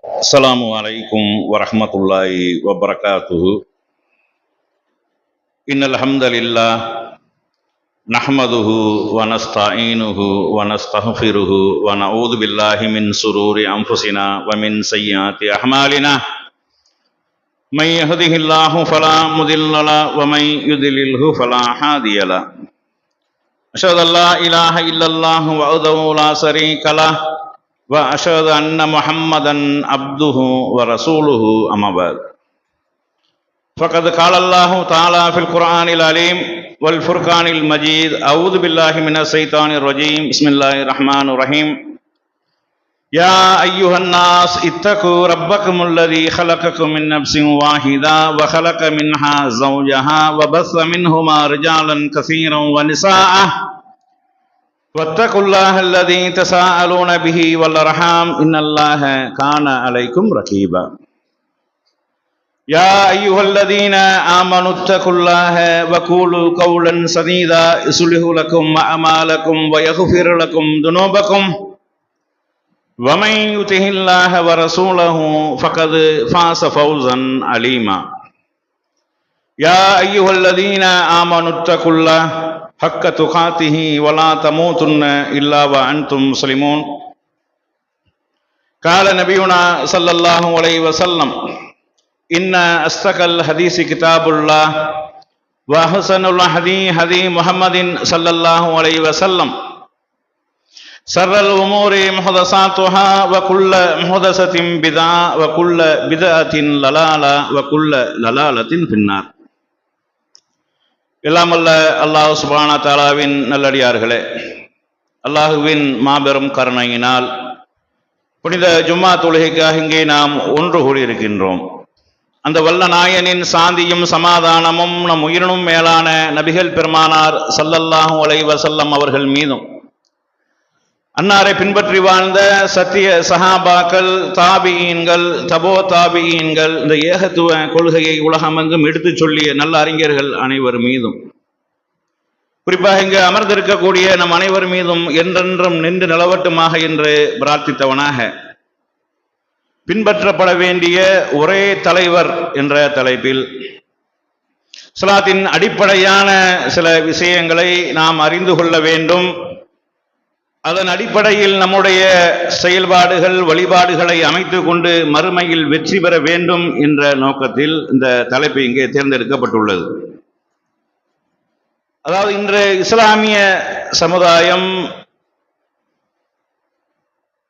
அஸ்ஸலாமு அலைக்கும் வரஹ்மத்துல்லாஹி வபரகாத்துஹு. இன்னல் ஹம்தலில்லாஹ் நஹ்மதுஹு வ நஸ்தஈனுஹு வ நஸ்தக்ஃபிருஹு வ நஊது பில்லாஹி மின் ஷுரூரி அன்ஃபுஸினா வ மின் ஸய்யிஆத்தி அஅமாலினா. மை யஹ்திஹில்லாஹு ஃபலா முதில்ல லஹு வ மை யுத்லில்ஹு ஃபலா ஹாதிய லஹு. அஷ்ஹது அல்லா இலாஹ இல்லல்லாஹு வஹ்தஹு லா ஷரீக லஹு وأشهد أن محمدا عبده ورسوله أما بعد فقد قال الله تعالى في القرآن العليم والفرقان المجيد أعوذ بالله من الشيطان الرجيم بسم الله الرحمن الرحيم يا أيها الناس اتقوا ربكم الذي خلقكم من نفس واحدة وخلق منها زوجها وبث منهما رجالا كثيرا ونساء واتقوا الله الذي تساءلون به والأرحام إن الله كان عليكم رقيبا يا أيها الذين آمنوا اتقوا الله وقولوا قولا سديدا يصلح لكم أعمالكم ويغفر لكم ذنوبكم ومن يطع الله ورسوله فقد فاز فوزا عظيما يا أيها الذين آمنوا اتقوا الله حق تقاته ولا تموتن إلا وأنتم مسلمون. قال نبينا صلى الله عليه وسلم إن أصدق الحديث كتاب الله وأحسن الهدي هدي محمد صلى الله عليه وسلم شر الأمور محدثاتها وكل محدثة بدعة وكل بدعة ضلالة وكل ضلالة في النار. எல்லாமல்ல அல்லாஹ் சுப்ஹானஹு வ தஆலாவின் நல்லடியார்களே, அல்லாஹுவின் மாபெரும் கருணையினால் புனித ஜும்மா தொழுகைக்காக இங்கே நாம் ஒன்று கூடியிருக்கின்றோம். அந்த வல்ல நாயனின் சாந்தியும் சமாதானமும் நம் உயிரினும் மேலான நபிகள் பெருமானார் ஸல்லல்லாஹு அலைஹி வஸல்லம் அவர்கள் மீதும், அன்னாரை பின்பற்றி வாழ்ந்த சத்திய சஹாபாக்கள், தாபியீன்கள், தபோ தாபியீன்கள், இந்த ஏகத்துவ கொள்கையை உலகமெங்கும் எடுத்துச் சொல்லிய நல்ல அறிஞர்கள் அனைவர் மீதும், குறிப்பாக இங்கு அமர்ந்திருக்கக்கூடிய நம் அனைவர் மீதும் என்றென்றும் நின்று நிலவட்டுமாக என்று பிரார்த்தித்தவனாக, பின்பற்றப்பட வேண்டிய ஒரே தலைவர் என்ற தலைப்பில் இஸ்லாத்தின் அடிப்படையான சில விஷயங்களை நாம் அறிந்து கொள்ள வேண்டும். அதன் அடிப்படையில் நம்முடைய செயல்பாடுகள் வழிபாடுகளை அமைத்து கொண்டு மறுமையில் வெற்றி பெற வேண்டும் என்ற நோக்கத்தில் இந்த தலைப்பு இங்கே தேர்ந்தெடுக்கப்பட்டுள்ளது. அதாவது இன்று இஸ்லாமிய சமுதாயம்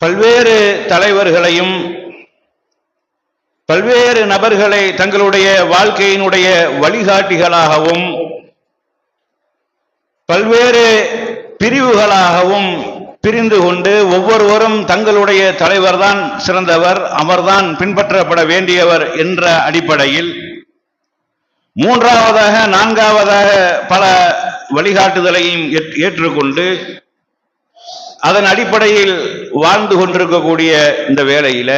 பல்வேறு தலைவர்களையும் பல்வேறு நபர்களை தங்களுடைய வாழ்க்கையினுடைய வழிகாட்டிகளாகவும் பல்வேறு பிரிவுகளாகவும் பிரிந்து கொண்டு ஒவ்வொருவரும் தங்களுடைய தலைவர் தான் சிறந்தவர், அவர்தான் பின்பற்றப்பட வேண்டியவர் என்ற அடிப்படையில் மூன்றாவதாக நான்காவதாக பல வழிகாட்டுதலையும் ஏற்றுக்கொண்டு அதன் அடிப்படையில் வாழ்ந்து கொண்டிருக்கக்கூடிய இந்த வேளையில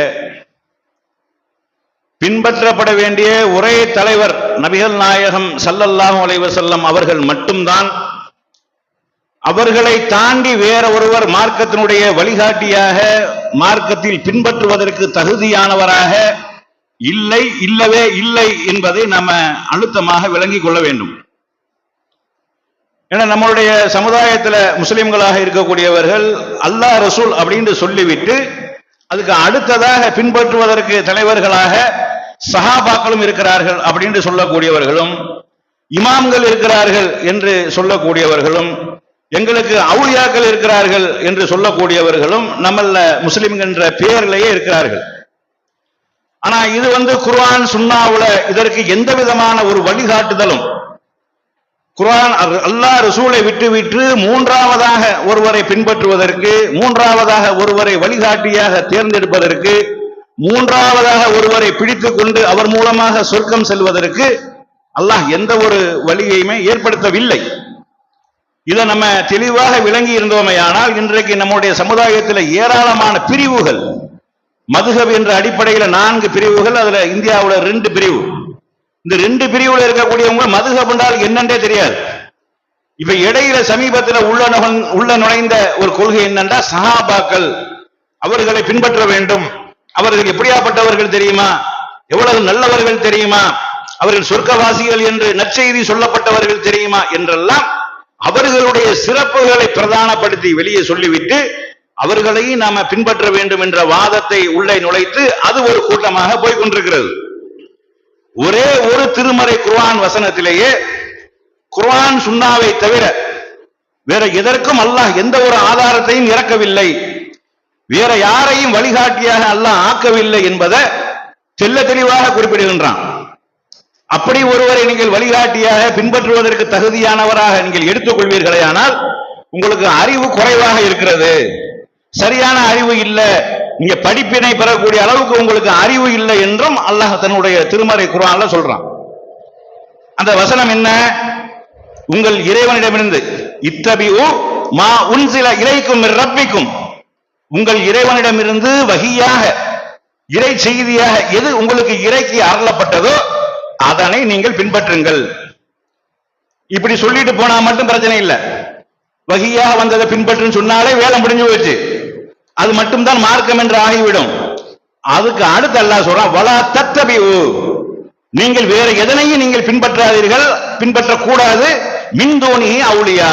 பின்பற்றப்பட வேண்டிய ஒரே தலைவர் நபிகள் நாயகம் ஸல்லல்லாஹு அலைஹி வஸல்லம் அவர்கள் மட்டும்தான். அவர்களை தாண்டி வேற ஒருவர் மார்க்கத்தினுடைய வழிகாட்டியாக, மார்க்கத்தில் பின்பற்றுவதற்கு தகுதியானவராக இல்லை, இல்லவே இல்லை என்பதை நம்ம அழுத்தமாக விளங்கிக் கொள்ள வேண்டும். ஏன்னா நம்மளுடைய சமுதாயத்தில் முஸ்லிம்களாக இருக்கக்கூடியவர்கள் அல்லாஹ் ரசூல் அப்படின்னு சொல்லிவிட்டு அதுக்கு அடுத்ததாக பின்பற்றுவதற்கு தலைவர்களாக சஹாபாக்களும் இருக்கிறார்கள் அப்படின்னு சொல்லக்கூடியவர்களும், இமாம்கள் இருக்கிறார்கள் என்று சொல்லக்கூடியவர்களும், எங்களுக்கு அவுலியாக்கள் இருக்கிறார்கள் என்று சொல்லக்கூடியவர்களும் நம்மள முஸ்லிம்கள் என்ற பெயரிலேயே இருக்கிறார்கள். ஆனா இது குர்ஆன் சுன்னாவுல இதற்கு எந்த விதமான ஒரு வழிகாட்டுதலும், குர்ஆன் அல்லாஹ் ரசூலை விட்டு மூன்றாவதாக ஒருவரை பின்பற்றுவதற்கு, மூன்றாவதாக ஒருவரை வழிகாட்டியாக தேர்ந்தெடுப்பதற்கு, மூன்றாவதாக ஒருவரை பிடித்துக் கொண்டு அவர் மூலமாக சொர்க்கம் செல்வதற்கு அல்லாஹ் எந்த ஒரு வழியையுமே ஏற்படுத்தவில்லை. இதை நம்ம தெளிவாக விளங்கி இருந்தோமையானால் இன்றைக்கு நம்முடைய சமுதாயத்தில் ஏராளமான பிரிவுகள், மதுஹப் என்ற அடிப்படையில் 4 பிரிவுகள், அதுல இந்தியாவில் 2 பிரிவு. இந்த 2 பிரிவுல இருக்கக்கூடியவங்க மதுஹப் என்றால் என்னன்றே தெரியாது. இப்ப இடையில சமீபத்தில் உள்ள நுழைந்த ஒரு கொள்கை என்னன்னா, சஹாபாக்கள் அவர்களை பின்பற்ற வேண்டும், அவர்கள் எப்படியாப்பட்டவர்கள் தெரியுமா, எவ்வளவு நல்லவர்கள் தெரியுமா, அவர்கள் சொர்க்கவாசிகள் என்று நற்செய்தி சொல்லப்பட்டவர்கள் தெரியுமா என்றெல்லாம் அவர்களுடைய சிறப்புகளை பிரதானப்படுத்தி வெளியே சொல்லிவிட்டு அவர்களையும் நாம பின்பற்ற வேண்டும் என்ற வாதத்தை உள்ளே நுழைத்து அது ஒரு கூட்டமாக போய்கொண்டிருக்கிறது. ஒரே ஒரு திருமறை குர்ஆன் வசனத்திலேயே குர்ஆன் சுன்னாவை தவிர வேற எதற்கும் அல்லாஹ் எந்த ஒரு ஆதாரத்தையும் இறக்கவில்லை, வேற யாரையும் வழிகாட்டியாக அல்லாஹ் ஆக்கவில்லை என்பதை தெல்ல தெளிவாக குறிப்பிடுகின்றான். அப்படி ஒருவரை நீங்கள் வழிகாட்டியாக பின்பற்றுவதற்கு தகுதியானவராக நீங்கள் எடுத்துக்கொள்வீர்களே ஆனால் உங்களுக்கு அறிவு குறைவாக இருக்கிறது, சரியான அறிவு இல்லை, நீங்க படிப்பினை பெறக்கூடிய அளவுக்கு உங்களுக்கு அறிவு இல்லை என்றும் அல்லாஹ் தன்னுடைய திருமறை குர்ஆன்ல சொல்றான். அந்த வசனம் என்ன? உங்கள் இறைவனிடமிருந்து இத்தபிஉ மா உன்சில இலைக்கும் மிர் ரப்பிக்கும், உங்கள் இறைவனிடமிருந்து வஹியாக இறை செய்தியாக எது உங்களுக்கு இறைக்கு அருளப்பட்டதோ அதனை நீங்கள் பின்பற்றுங்கள். இப்படி சொல்லிட்டு போனா மட்டும் பிரச்சனை இல்லை. வஹியாக வந்ததை பின்பற்றுன்னு சொன்னாலே வேலை முடிஞ்சு போச்சு, அது மட்டும்தான் மார்க்கம் என்று ஆகிவிடும். அதுக்கு அடுத்து அல்லாஹ் சொல்றான், வலா தத்தபிஉ, நீங்கள் வேற எதனையும் நீங்கள் பின்பற்றாதீர்கள், பின்பற்றக்கூடாது. மின் தூனி அவுலியா,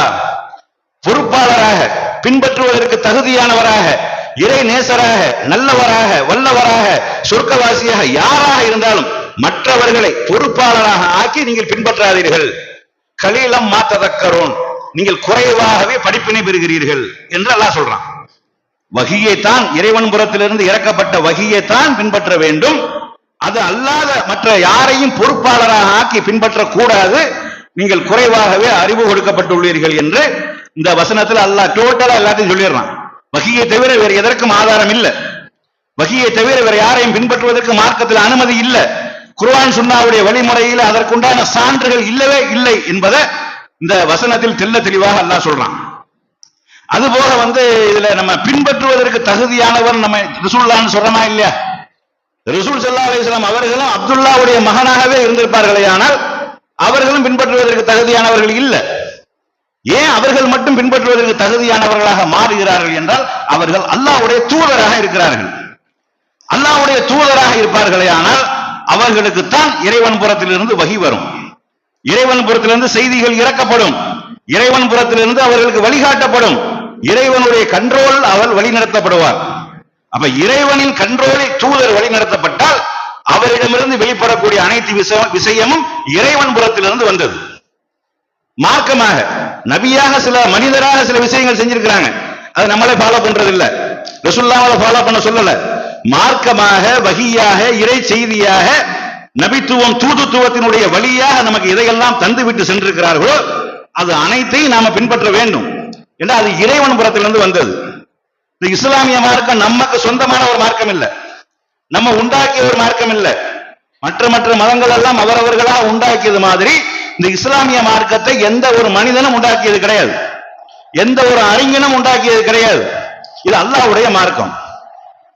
பொறுப்பாளராக பின்பற்றுவதற்கு தகுதியானவராக இறை நேசராக நல்லவராக வல்லவராக சொர்க்கவாசியாக யாராக இருந்தாலும் மற்றவர்களை பொறுப்பாளராக ஆக்கி நீங்கள் பின்பற்றாதீர்கள். கலீலம் மா ததக்கரூன், நீங்கள் குறைவாகவே படிப்பினை பெறுகிறீர்கள் என்று அல்லாஹ் சொல்றான். வஹியைத்தான், இறைவன் புறத்திலிருந்து இறக்கப்பட்ட வஹியைத்தான் பின்பற்ற வேண்டும், அது அல்லாத மற்ற யாரையும் பொறுப்பாளராக ஆக்கி பின்பற்றக்கூடாது, நீங்கள் குறைவாகவே அறிவு கொடுக்கப்பட்டுள்ளீர்கள் என்று இந்த வசனத்தில் அல்லாஹ் டோட்டலா எல்லாத்தையும் சொல்லிடுறான். வஹியை தவிர வேறு எதற்கும் ஆதாரம் இல்லை, வஹியை தவிர வேற யாரையும் பின்பற்றுவதற்கு மார்க்கத்தில் அனுமதி இல்லை, குர்ஆன் சுன்னாவுடைய வழிமுறையில் அதற்குண்டான சான்றுகள் இல்லவே இல்லை என்பதை இந்த வசனத்தில் தெல்ல தெளிவாக அல்லாஹ் சொல்றான். அதுபோக இதுல நம்ம பின்பற்றுவதற்கு தகுதியானவர் நம்ம ரசூலுல்லாஹ்னு சொல்றோமா இல்லையா? ரசூல் ஸல்லல்லாஹு அலைஹி வஸல்லம் அவர்களும் அப்துல்லாவுடைய மகனாகவே இருந்திருப்பார்களே, ஆனால் அவர்களும் பின்பற்றுவதற்கு தகுதியானவர்கள் இல்லை. ஏன் அவர்கள் மட்டும் பின்பற்றுவதற்கு தகுதியானவர்களாக மாறுகிறார்கள் என்றால் அவர்கள் அல்லாஹ்வுடைய தூதராக இருக்கிறார்கள். அல்லாஹ்வுடைய தூதராக இருப்பார்களே ஆனால் அவர்களுக்குத்தான் இறைவன் புறத்திலிருந்து வஹி வரும், இறைவன் புறத்திலிருந்து செய்திகள் இறக்கப்படும், இறைவன் புறத்திலிருந்து அவர்களுக்கு வழிகாட்டப்படும், இறைவனுடைய கண்ட்ரோல் அவர் வழிநடத்தப்படுவார். அப்ப இறைவனின் கண்ட்ரோலில் தூதர் வழிநடத்தப்பட்டால் அவரிடமிருந்து வெளிப்படக்கூடிய அனைத்து விஷயமும் இறைவன் புறத்திலிருந்து வந்தது. மார்க்கமாக நபியாக சில மனிதராக சில விஷயங்கள் செஞ்சிருக்கிறாங்க, அது நம்மளே ஃபாலோ பண்றது இல்ல, ரசூலுல்லாஹ்வை ஃபாலோ பண்ண சொல்லல. மார்க்கமாக வஹியாக இறை செய்தியாக நபித்துவம் தூதுத்துவத்தினுடைய வழியாக நமக்கு இதையெல்லாம் தந்துவிட்டு சென்றிருக்கிறார்களோ அது அனைத்தையும் நாம பின்பற்ற வேண்டும் என்றால் அது இறைவன் புறத்திலிருந்து வந்தது. இந்த இஸ்லாமிய மார்க்கம் நமக்கு சொந்தமான ஒரு மார்க்கம் இல்லை, நம்ம உண்டாக்கிய ஒரு மார்க்கம் இல்லை. மற்ற மதங்கள் எல்லாம் அவரவர்களா உண்டாக்கியது மாதிரி இந்த இஸ்லாமிய மார்க்கத்தை எந்த ஒரு மனிதனும் உண்டாக்கியது கிடையாது, எந்த ஒரு அறிஞனும் உண்டாக்கியது கிடையாது. இது அல்லாஹ்வுடைய மார்க்கம்.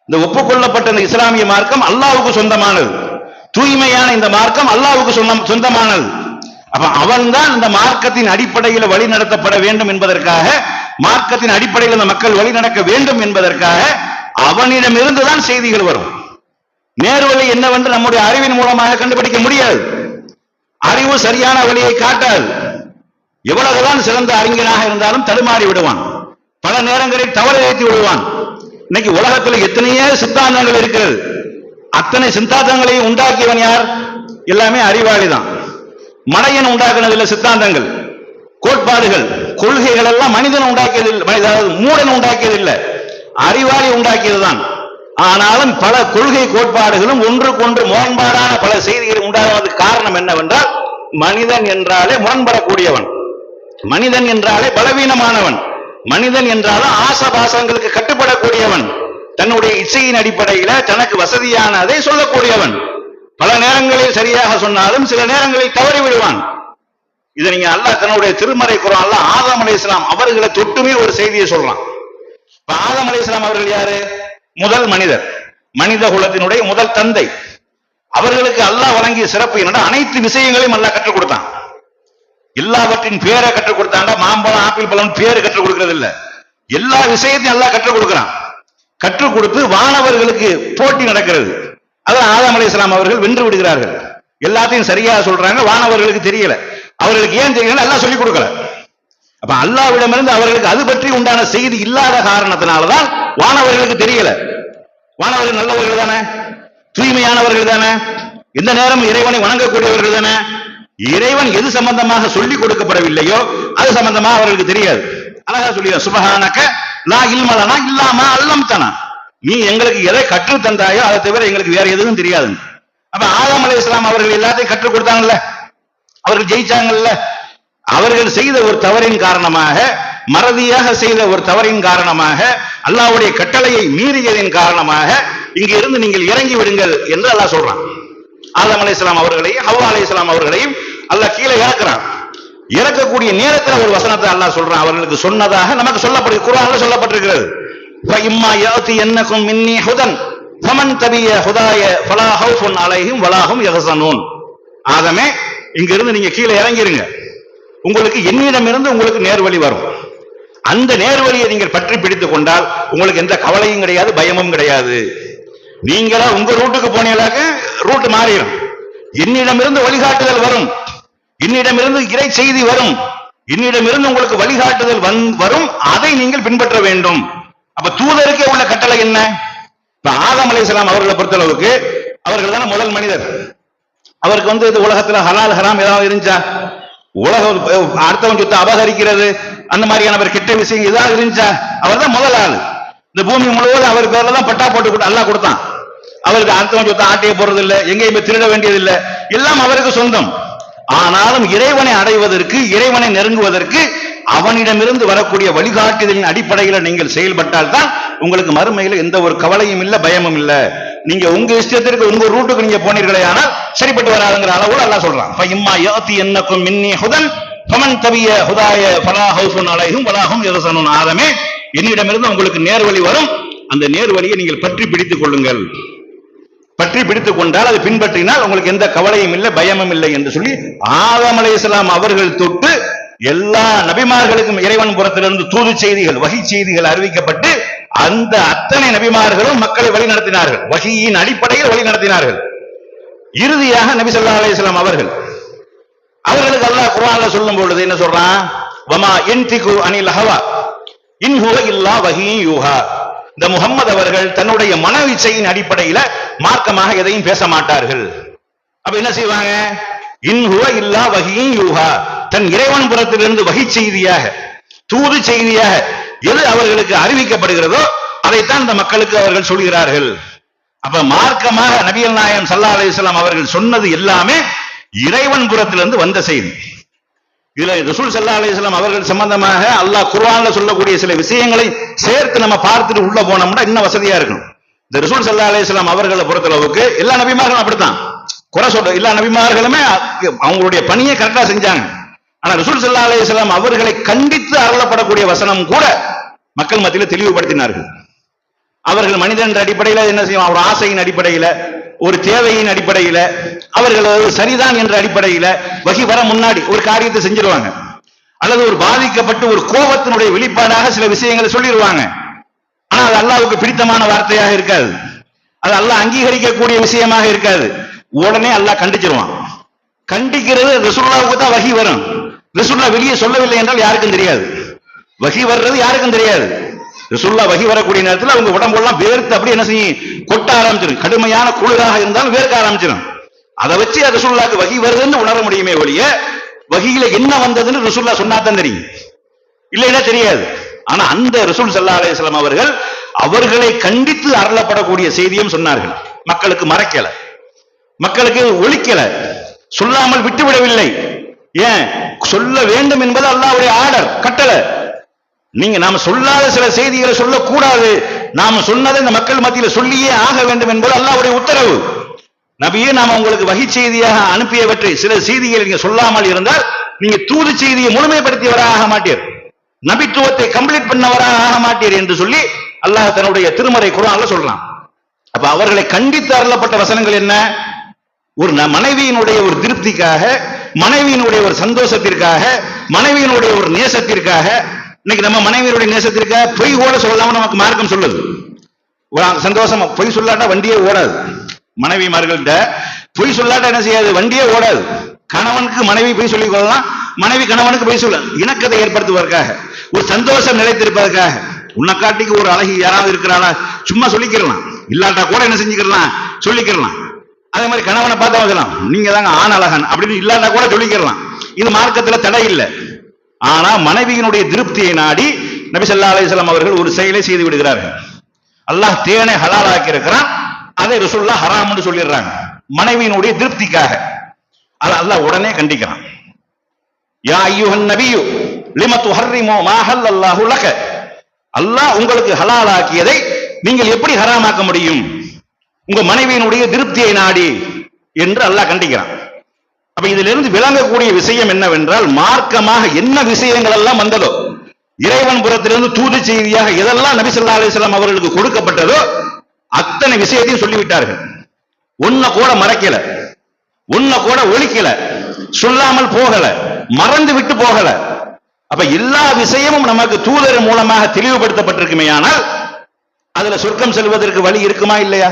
இந்த ஒப்புக்கொள்ளப்பட்ட இந்த இஸ்லாமிய மார்க்கம் அல்லாஹ்வுக்கு சொந்தமானது, தூய்மையான இந்த மார்க்கம் அல்லாஹ்வுக்கு சொந்தமானது. அப்ப அவன்தான் இந்த மார்க்கத்தின் அடிப்படையில் வழி நடத்தப்பட வேண்டும் என்பதற்காக, மார்க்கத்தின் அடிப்படையில் இந்த மக்கள் வழி நடக்க வேண்டும் என்பதற்காக அவனிடமிருந்துதான் செய்திகள் வரும். நேர்வழி என்னவென்று நம்முடைய அறிவின் மூலமாக கண்டுபிடிக்க முடியாது, அறிவு சரியான வழியை காட்டாது. எவ்வளவுதான் சிறந்த அறிஞனாக இருந்தாலும் தடுமாறி விடுவான், பல நேரங்களில் தவறு ஏற்றி விடுவான். இன்னைக்கு உலகத்தில் எத்தனையோ சித்தாந்தங்கள் இருக்கிறது, அத்தனை சித்தாந்தங்களையும் உண்டாக்கியவன் யார்? எல்லாமே அறிவாளி தான். மடையன் உண்டாக்குனதில்லை, சித்தாந்தங்கள் கோட்பாடுகள் கொள்கைகள் எல்லாம் மனிதன் உண்டாக்கியது, மூடன் உண்டாக்கியதில்லை, அறிவாளி உண்டாக்கியதுதான். ஆனாலும் பல கொள்கை கோட்பாடுகளும் ஒன்றுக்கொன்று முரண்பாடான பல செய்திகள் உண்டாகுவதற்கு காரணம் என்னவென்றால் மனிதன் என்றாலே முரண்படக்கூடியவன், மனிதன் என்றாலே பலவீனமானவன், மனிதன் என்றாலும் ஆசபாசங்களுக்கு கட்டுப்படக்கூடியவன், தன்னுடைய இச்சையின் அடிப்படையில தனக்கு வசதியானதை சொல்லக்கூடியவன், பல நேரங்களில் சரியாக சொன்னாலும் சில நேரங்களில் தவறி விடுவான். இதை நீங்க அல்லாஹ் தன்னுடைய திருமறை குர்ஆன்ல ஆதம் அலைஹிஸ்ஸலாம் அவர்களை தொட்டுமே ஒரு செய்தியை சொல்றான். ஆதம் அலைஹிஸ்ஸலாம் அவர்கள் யாரு? முதல் மனிதர், மனித குலத்தினுடைய முதல் தந்தை. அவர்களுக்கு அல்லாஹ் வழங்கிய சிறப்பு என்னன்னா அனைத்து விஷயங்களையும் அல்லாஹ் கற்றுக் கொடுத்தான். எல்லாவற்றின் பேரை கற்றுக் கொடுத்தாங்க, மாம்பழம் ஆப்பிள் பழம் பேரு கற்றுக் கொடுக்கிறது இல்ல, எல்லா விஷயத்தையும் அல்லாஹ் கற்றுக் கொடுக்கிறான். கற்றுக் கொடுத்து வானவர்களுக்கு போட்டி நடக்கிறது. அதான் ஆதம் அலைஹிஸ்ஸலாம் அவர்கள் வென்று விடுகிறார்கள். எல்லாத்தையும் சரியா சொல்றாங்க, வானவர்களுக்கு தெரியல. அவர்களுக்கு ஏன் தெரியல? அல்லாஹ் சொல்லிக் கொடுக்கல. அப்ப அல்லாஹ்விடமிருந்து அவர்களுக்கு அது பற்றி உண்டான செய்தி இல்லாத காரணத்தினாலதான் வானவர்களுக்கு தெரியல. வானவர்கள் நல்லவர்கள் தானே, தூய்மையானவர்கள் தானே, எந்த நேரம் இறைவனை வணங்கக்கூடியவர்கள் தானே. இறைவன் எது சம்பந்தமாக சொல்லிக் கொடுக்கப்படவில்லையோ அது சம்பந்தமாக அவர்களுக்கு தெரியாது. அழகா சொல்லி சுபஹானக லா இல்ம லனா இல்லா மா அல்லம்தனா, நீ எங்களுக்கு எதை கற்றுத் தந்தாயோ அதை தவிர எங்களுக்கு வேற எதுவும் தெரியாது. அப்ப ஆதம் அலைஹிஸ்ஸலாம் அவர்கள் எல்லாத்தையும் கற்றுக் கொடுத்தாங்கல்ல, அவர்கள் ஜெயிச்சாங்கல்ல. அவர்கள் செய்த ஒரு தவறின் காரணமாக, மறதியாக செய்த ஒரு தவறின் காரணமாக, அல்லாஹ்வுடைய கட்டளையை மீறியதின் காரணமாக இங்க இருந்து நீங்கள் இறங்கி விடுங்கள் என்று அல்லாஹ் சொல்றான். ஆதம் அலைஹிஸ்ஸலாம் அவர்களையும் ஹவ்வா அலைஹிஸ்ஸலாம் அவர்களையும் அல்லாஹ் கீழே இறக்குறான். இறக்கக்கூடிய நேரத்தில் ஒரு வசனத்தை அல்லாஹ் சொல்றான், அவர்களுக்கு சொன்னதாக நமக்கு சொல்லப்படுது, குர்ஆன்ல சொல்லப்பட்டிருக்கிறது. ஃபஇம்மா யாத்தியன்னகும் மின்னி ஹுதன் ஃபமன் தபிய ஹுதாய ஃபலா ஹவுஃபுன் அலைஹிம் வலா ஹும் யஹ்ஸனூன். ஆதமே, இங்க இருந்து நீங்க கீழே இறங்கிருங்க, உங்களுக்கு என்னிடமிருந்து உங்களுக்கு நேர்வழி வரும். அந்த நேர்வழியை நீங்கள் பற்றி பிடித்துக் கொண்டால் உங்களுக்கு எந்த கவலையும் கிடையாது, பயமும் கிடையாது. நீங்களா உங்க ரூட்டுக்கு போனீங்களாக்க ரூட் மாறிடும். என்னிடமிருந்து வழிகாட்டுதல் வரும், என்னிடமிருந்து இறை செய்தி வரும், என்னிடமிருந்து உங்களுக்கு வழிகாட்டுதல் வரும், அதை நீங்கள் பின்பற்ற வேண்டும். அப்ப தூதருக்கே உள்ள கட்டளை என்ன? இப்ப ஆதம் அலைஹிஸ்ஸலாம் அவர்களை பொறுத்தளவுக்கு அவர்கள் தானே முதல் மனிதர். அவருக்கு இது உலகத்துல ஹலால் ஹராம் ஏதாவது இருந்துச்சா? உலகம் அடுத்தவன் சொத்தை அபகரிக்கிறது அந்த மாதிரியான ஒரு கெட்ட விஷயம் ஏதாவது இருந்துச்சா? அவர் தான் முதல் ஆள். இந்த பூமி முழுவதும் அவர் பேர்ல தான் பட்டா போட்டு அல்லாஹ் கொடுத்தான். அவருக்கு அடுத்தவன் சொத்தை ஆட்டைய போறது இல்லை, எங்கேயுமே திருட வேண்டியது இல்லை, எல்லாம் அவருக்கு சொந்தம். ஆனாலும் இறைவனை அடைவதற்கு, இறைவனை நெருங்குவதற்கு அவனிடமிருந்து வரக்கூடிய வழிகாட்டுதலின் அடிப்படையில் நீங்கள் செயல்பட்டால் தான் உங்களுக்கு மறுமையில் எந்த ஒரு கவலையும் இல்லை, பயமும் இல்லை. நீங்க உங்க இஷ்டத்திற்கு உங்க ரூட்டுக்கு நீங்க போனீர்களே ஆனால் சரிப்பட்டு வராதுங்கிற அளவுல அல்லாஹ் சொல்றான். ஃபஇம்மா யாத்தியன்னகும் மின்னி ஹுதன் ஃபமன் தபிய ஹுதாய ஃபலா ஹவுஃபுன் அலைஹிம் வலா ஹும் யஹ்ஸனூன். ஆதமே, என்னிடமிருந்து உங்களுக்கு நேர்வழி வரும், அந்த நேர்வழியை நீங்கள் பற்றி பிடித்துக் கொள்ளுங்கள். பற்றி பிடித்துக் கொண்டால் அது பின்பற்றினால் உங்களுக்கு எந்த கவலையும் இல்லை, பயமும் இல்லை என்று சொல்லி ஆதம் அலைஹிஸ்ஸலாம் அவர்கள் தொட்டு எல்லா நபிமார்களுக்கும் இறைவன் புறத்திலிருந்து தூது செய்திகள், வகை செய்திகள் அறிவிக்கப்பட்டு அந்த அத்தனை நபிமார்களும் மக்களை வழி நடத்தினார்கள், வகையின் அடிப்படையில் வழி நடத்தினார்கள். இறுதியாக நபி ஸல்லல்லாஹு அலைஹி வஸல்லம் அவர்களுக்கு அல்லாஹ் குர்ஆன்ல சொல்லும் பொழுது என்ன சொல்றான்? வமா யன்திகு அனில் ஹவா இன் ஹுவ இல்லா வஹீ யூஹா. இந்த முஹம்மது அவர்கள் தன்னுடைய மனவிச்சையின் அடிப்படையில மார்க்கமாக எதையும் பேச மாட்டார்கள். அப்ப என்ன செய்வாங்க? இன் ஹுவ இல்லா வஹீ யூஹா, தன் இறைவன் புறத்திலிருந்து வகை செய்தியாக, தூது செய்தியாக எது அவர்களுக்கு அறிவிக்கப்படுகிறதோ அதைத்தான் இந்த மக்களுக்கு அவர்கள் சொல்கிறார்கள். அப்ப மார்க்கமாக நபிகள் நாயகம் ஸல்லல்லாஹு அலைஹி வஸல்லம் அவர்கள் சொன்னது எல்லாமே இறைவன் புறத்திலிருந்து வந்த செய்தி. இதுல ரசூல் ஸல்லல்லாஹு அலைஹி வஸல்லம் அவர்கள் சம்பந்தமாக அல்லாஹ் குர்ஆன்ல சொல்லக்கூடிய சில விஷயங்களை சேர்த்து நம்ம பார்த்துட்டு உள்ள போனோம்னா இன்னும் வசதியா இருக்கும். இந்த ரசூல் ஸல்லல்லாஹு அலைஹி வஸல்லம் அவர்களை பொறுத்தளவுக்கு எல்லா நபிமார்களும் அப்படித்தான், குறை சொல்ற எல்லா நபிமார்களுமே அவங்களுடைய பணியை கரெக்டா செஞ்சாங்க. ஆனா ரசூல் ஸல்லல்லாஹு அலைஹி வஸல்லம் அவர்களை கண்டித்து அருளப்படக்கூடிய வசனம் கூட மக்கள் மத்தியில தெளிவுபடுத்தினார்கள். அவர்கள் மனிதன் என்ற அடிப்படையில் என்ன செய்யும், ஒரு ஆசையின் அடிப்படையில, ஒரு தேவையின் அடிப்படையில, அவர்கள் சரிதான் என்ற அடிப்படையில வகி வர முன்னாடி ஒரு காரியத்தை செஞ்சிருவாங்க, அல்லது ஒரு பாதிக்கப்பட்டு ஒரு கோபத்தினுடைய வெளிப்பாடாக சில விஷயங்களை சொல்லிடுவாங்க. ஆனா அது அல்லாஹ்வுக்கு பிடித்தமான வார்த்தையாக இருக்காது, அது அல்லாஹ் அங்கீகரிக்கக்கூடிய விஷயமாக இருக்காது. உடனே அல்லாஹ் கண்டிச்சிருவான். கண்டிக்கிறது ரசூலுல்லாஹ்வுக்கு தான் வகி வரும். ரசூலுல்லாஹ் வெளியே சொல்லவில்லை என்றால் யாருக்கும் தெரியாது, வகி வர்றது யாருக்கும் தெரியாது. ரசூலுல்லாஹ் வகி வரக்கூடிய நேரத்தில் அவங்க உடம்பெல்லாம் வேர்த்து அப்படி என்ன செய்யும், கொட்ட ஆரம்பிச்சிடும். கடுமையான குளிராக இருந்தாலும் வேர்க்க ஆரம்பிச்சிடும். அதை வச்சு ரசூலுல்லாஹ்க்கு வகி வருதுன்னு உணர முடியுமே ஒழிய வகியில என்ன வந்ததுன்னு ரசூலுல்லாஹ் சொன்னாதான் தெரியும், இல்லைன்னா தெரியாது. ஆனா அந்த ரசூல் ஸல்லல்லாஹு அலைஹி வஸல்லம் அவர்கள் அவர்களை கண்டித்து அருளப்படக்கூடிய செய்தியும் சொன்னார்கள். மக்களுக்கு மறைக்கல, மக்களுக்கு ஒழிக்கல, சொல்லாமல் விட்டுவிடவில்லை. ஏன் சொல்ல வேண்டும் என்பது அல்லாஹ்வுடைய ஆர்டர், கட்டளை. நீங்க நாம சொல்லாத சில செய்திகளை சொல்லக்கூடாது, நாம சொன்னதை இந்த மக்கள் மத்தியில சொல்லியே ஆக வேண்டும் என்பது அல்லாஹ்வுடைய உத்தரவு. நபியே, நாம உங்களுக்கு வகை செய்தியாக அனுப்பியவற்றை சில செய்திகளை நீங்க சொல்லாமல் இருந்தால் நீங்க தூது செய்தியை முழுமைப்படுத்தியவராக ஆக மாட்டீர், நபித்துவத்தை கம்ப்ளீட் பண்ணவராக ஆக மாட்டீர் என்று சொல்லி அல்லாஹ் தன்னுடைய திருமறை குர்ஆன்ல சொல்றான். அப்ப அவர்களை கண்டித்து அருளப்பட்ட வசனங்கள் என்ன? ஒரு மனைவியினுடைய ஒரு திருப்திக்காக, மனைவியினுடைய ஒரு சந்தோஷத்திற்காக, மனைவியினுடைய ஒரு நேசத்திற்காக. இன்னைக்கு நம்ம மனைவியினுடைய நேசத்திற்காக பொய் கூட சொல்லாம நமக்கு மார்க்கம் சொல்லுது. சந்தோஷமா பொய் சொல்லாட்டா வண்டியே ஓடாது. மனைவிமார்கள்ட்ட பொய் சொல்லாட்டா என்ன செய்யாது, வண்டியே ஓடாது. கணவனுக்கு மனைவி பொய் சொல்லிக் கொள்ளலாம், மனைவி கணவனுக்கு பொய் சொல்ல, இணக்கத்தை ஏற்படுத்துவதற்காக, ஒரு சந்தோஷம் நிலைத்திருப்பதற்காக. உன்னைக்காட்டிக்கு ஒரு அழகி யாராவது இருக்கிறாளா, சும்மா சொல்லிக்கிறலாம், இல்லாட்டா கூட என்ன செஞ்சுக்கலாம், சொல்லிக்கிறலாம். அதே மாதிரி கணவனை பார்த்தா சொல்லலாம், நீங்க தாங்க ஆண் அழகன் அப்படின்னு இல்லாட்டா கூட சொல்லிக்கிறலாம். இது மார்க்கத்துல தடை இல்லை. ஆனா மனைவியினுடைய திருப்தியை நாடி நபி ஸல்லல்லாஹு அலைஹி வஸல்லம் அவர்கள் ஒரு செயலை செய்து விடுகிறார்கள். அல்லாஹ் தேனை ஹலால் ஆக்கி இருக்கிறான், அதை ரசூலுல்லாஹ் ஹராம்னு சொல்லிடுறாங்க மனைவியினுடைய திருப்திக்காக. அதை அல்லாஹ் உடனே கண்டிக்கிறான். யா அய்யுஹன் நபியு லிம துஹர்ரிமு மா ஹல்லல்லாஹு லக, அல்லாஹ் உங்களுக்கு ஹலால் ஆக்கியதை நீங்கள் எப்படி ஹராமாக்க முடியும், உங்க மனைவியினுடைய திருப்தியை நாடி என்று அல்லாஹ் கண்டிக்கிறான். அப்ப இதிலிருந்து விளங்கக்கூடிய விஷயம் என்னவென்றால், மார்க்கமாக என்ன விஷயங்கள் எல்லாம் வந்ததோ, இறைவன் புறத்திலிருந்து தூது செய்தியாக எதெல்லாம் நபி ஸல்லல்லாஹு அலைஹி வஸல்லம் அவர்களுக்கு கொடுக்கப்பட்டதோ அத்தனை விஷயத்தையும் சொல்லிவிட்டார்கள். ஒன்ன கூட மறைக்கல, ஒன்ன கூட ஒழிக்கல, சொல்லாமல் போகல, மறந்து விட்டு போகல. அப்ப எல்லா விஷயமும் நமக்கு தூதர் மூலமாக தெளிவுபடுத்தப்பட்டிருக்குமே, ஆனால் அதுல சொர்க்கம் செல்வதற்கு வழி இருக்குமா இல்லையா,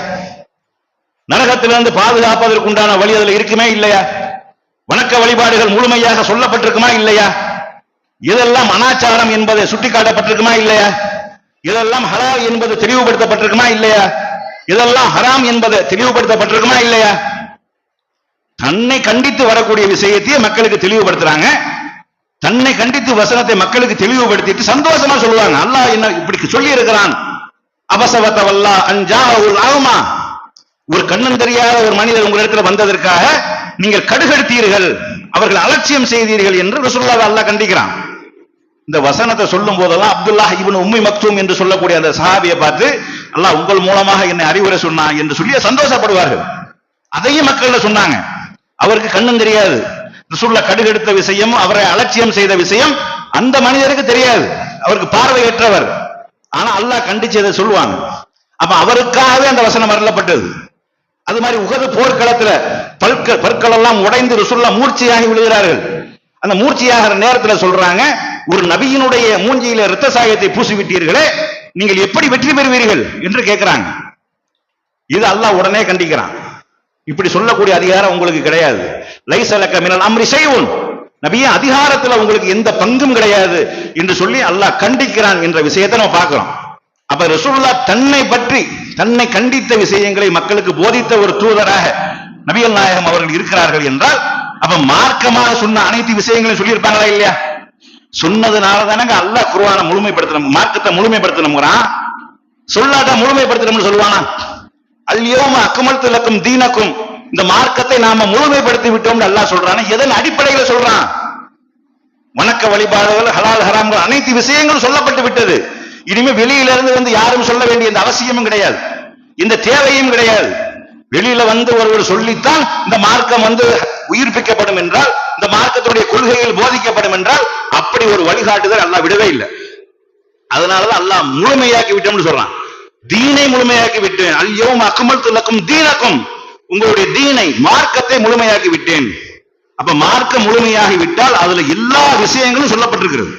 நரகத்திலிருந்து பாதுகாப்பதற்கு உண்டான வழி அதுல இருக்குமே இல்லையா, வணக்க வழிபாடுகள் முழுமையாக சொல்லப்பட்டிருக்குமா இல்லையா, இதெல்லாம் அனாச்சாரம் என்பதை சுட்டிக்காட்டப்பட்டிருக்குமா இல்லையா, இதெல்லாம் ஹலால் என்பது தெளிவுபடுத்தப்பட்டிருக்குமா இல்லையா, இதெல்லாம் ஹராம் என்பது தெளிவுபடுத்தப்பட்டிருக்குமா இல்லையா. தன்னை கண்டித்து வரக்கூடிய விஷயத்தையே மக்களுக்கு தெளிவுபடுத்துறாங்க. தன்னை கண்டித்து வசனத்தை மக்களுக்கு தெளிவுபடுத்திட்டு சந்தோஷமா சொல்லுவாங்க, அல்லாஹ் என்ன இப்படி சொல்லி இருக்கிறான். அபசவத்தவல்லா அன்ஜாஹுல் அஹ்மா, ஒரு கண்ணன் தெரியாத ஒரு மனிதர் உங்களிடத்தில் வந்ததற்காக நீங்கள் கடுகடுத்தீர்கள், அவர்கள் அலட்சியம் செய்தீர்கள் என்று ரசூலுல்லாஹ் அல்லாஹ் கண்டிக்கிறான். இந்த வசனத்தை சொல்லும் போதெல்லாம் அப்துல்லாஹ் இப்னு உம்மி மக்தூம் என்று சொல்லக்கூடிய அந்த சஹாபியை பார்த்து அல்லாஹ் உங்கள் மூலமாக என்னை அறிவுரை சொன்னான் என்று சொல்லி சந்தோஷப்படுவார்கள். அதையும் மக்கள் சொன்னாங்க. அவருக்கு கண்ணும் தெரியாது, ரசூலுல்லாஹ் கடுகெடுத்த விஷயம், அவரை அலட்சியம் செய்த விஷயம் அந்த மனிதருக்கு தெரியாது, அவருக்கு பார்வையற்றவர். ஆனா அல்லாஹ் கண்டிச்சதை சொல்லுவாங்க. அப்ப அவருக்காகவே அந்த வசனம் அருளப்பட்டது. அது மாதிரி உஹது போர்க்களத்துல பற்கள் எல்லாம் உடைந்து ரசூலுல்லாஹ் மூர்ச்சையாகி விழுகிறார்கள். அந்த மூர்ச்சையாகிற நேரத்தில் சொல்றாங்க, ஒரு நபியினுடைய மூஞ்சியில இரத்த சாயத்தை பூசிவிட்டீர்களே, நீங்கள் எப்படி வெற்றி பெறுவீர்கள் என்று கேட்கிறாங்க. இது அல்லாஹ் உடனே கண்டிக்கிறான். இப்படி சொல்லக்கூடிய அதிகாரம் உங்களுக்கு கிடையாது. லைஸ லக மினல் அம்ரி ஷைஉன், நபியே அதிகாரத்துல உங்களுக்கு எந்த பங்கும் கிடையாது என்று சொல்லி அல்லாஹ் கண்டிக்கிறான் என்ற விஷயத்தை நம்ம பார்க்கிறோம். அப்ப ரசூலுல்லாஹ் தன்னை பற்றி தன்னை கண்டித்த விஷயங்களை மக்களுக்கு போதித்த ஒரு தூதராக நபிகள் நாயகம் அவர்கள் இருக்கிறார்கள் என்றால், அப்ப மார்க்கமாக சொன்ன அனைத்து விஷயங்களையும் சொல்லியிருப்பாங்களா இல்லையா. சொன்னதுனால தானங்க அல்லாஹ் குர்ஆனை முழுமைப்படுத்தணும், மார்க்கத்தை முழுமைப்படுத்தணும்ங்கிறான். சொல்லாட்டா முழுமைப்படுத்தணும்னு சொல்லுவானா. அல் யௌம அக்மல்து லக்கும் தீனக்கும், இந்த மார்க்கத்தை நாம முழுமைப்படுத்தி விட்டோம்னு அல்லாஹ் சொல்றான். எதன் அடிப்படையில் சொல்றான்? வணக்க வழிபாடுகள், ஹலால் ஹராம்கள் அனைத்து விஷயங்களும் சொல்லப்பட்டு விட்டது. இனிமே வெளியில இருந்து வந்து யாரும் சொல்ல வேண்டிய இந்த அவசியமும் கிடையாது, இந்த தேவையும் கிடையாது. வெளியில வந்து ஒருவர் சொல்லித்தான் இந்த மார்க்கம் வந்து உயிர்ப்பிக்கப்படும் என்றால், இந்த மார்க்கத்துடைய கொள்கைகள் போதிக்கப்படும் என்றால், அப்படி ஒரு வழிகாட்டுதல் அல்லாஹ் விடவே இல்லை. அதனாலதான் அல்லாஹ் முழுமையாக்கி விட்டோம்னு சொல்றான். தீனை முழுமையாக்கி விட்டேன். அல் யௌம அக்மல்து லக்கும் தீனக்கும், உங்களுடைய தீனை மார்க்கத்தை முழுமையாக்கி விட்டேன். அப்ப மார்க்கம் முழுமையாகி விட்டால் அதுல எல்லா விஷயங்களும் சொல்லப்பட்டிருக்கிறது.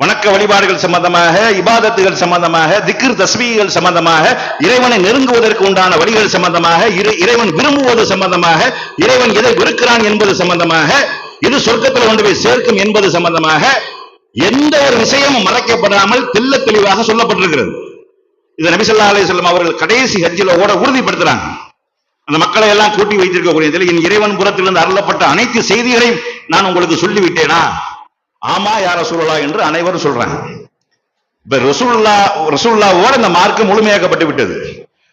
வணக்க வழிபாடுகள் சம்பந்தமாக, இபாதத்துகள் சம்பந்தமாக, திக்ர் தஸ்பீஹ்கள் சம்பந்தமாக, இறைவனை நெருங்குவதற்கு உண்டான வழிகள் சம்பந்தமாக, இறைவன் விரும்புவது சம்பந்தமாக, இறைவன் எதை வெறுக்கிறான் என்பது சம்பந்தமாக, இது சொர்க்கத்தில் கொண்டு போய் சேர்க்கும் என்பது சம்பந்தமாக எந்த ஒரு விஷயமும் மறைக்கப்படாமல் தெள்ள தெளிவாக சொல்லப்பட்டிருக்கிறது. இது நபி ஸல்லல்லாஹு அலைஹி வஸல்லம் அவர்கள் கடைசி ஹஜ்ஜில ஓட உறுதிப்படுத்துறாங்க. அந்த மக்களை எல்லாம் கூட்டி வைத்திருக்கக்கூடிய என் இறைவன் புறத்திலிருந்து அருளப்பட்ட அனைத்து செய்திகளையும் நான் உங்களுக்கு சொல்லிவிட்டேனா? ஆமா யா ரசூலுல்லாஹ் என்று அனைவரும் சொல்றாங்க. இப்ப ரசூலுல்லாஹ்வோட இந்த மார்க்கம் முழுமையாக்கப்பட்டு விட்டது.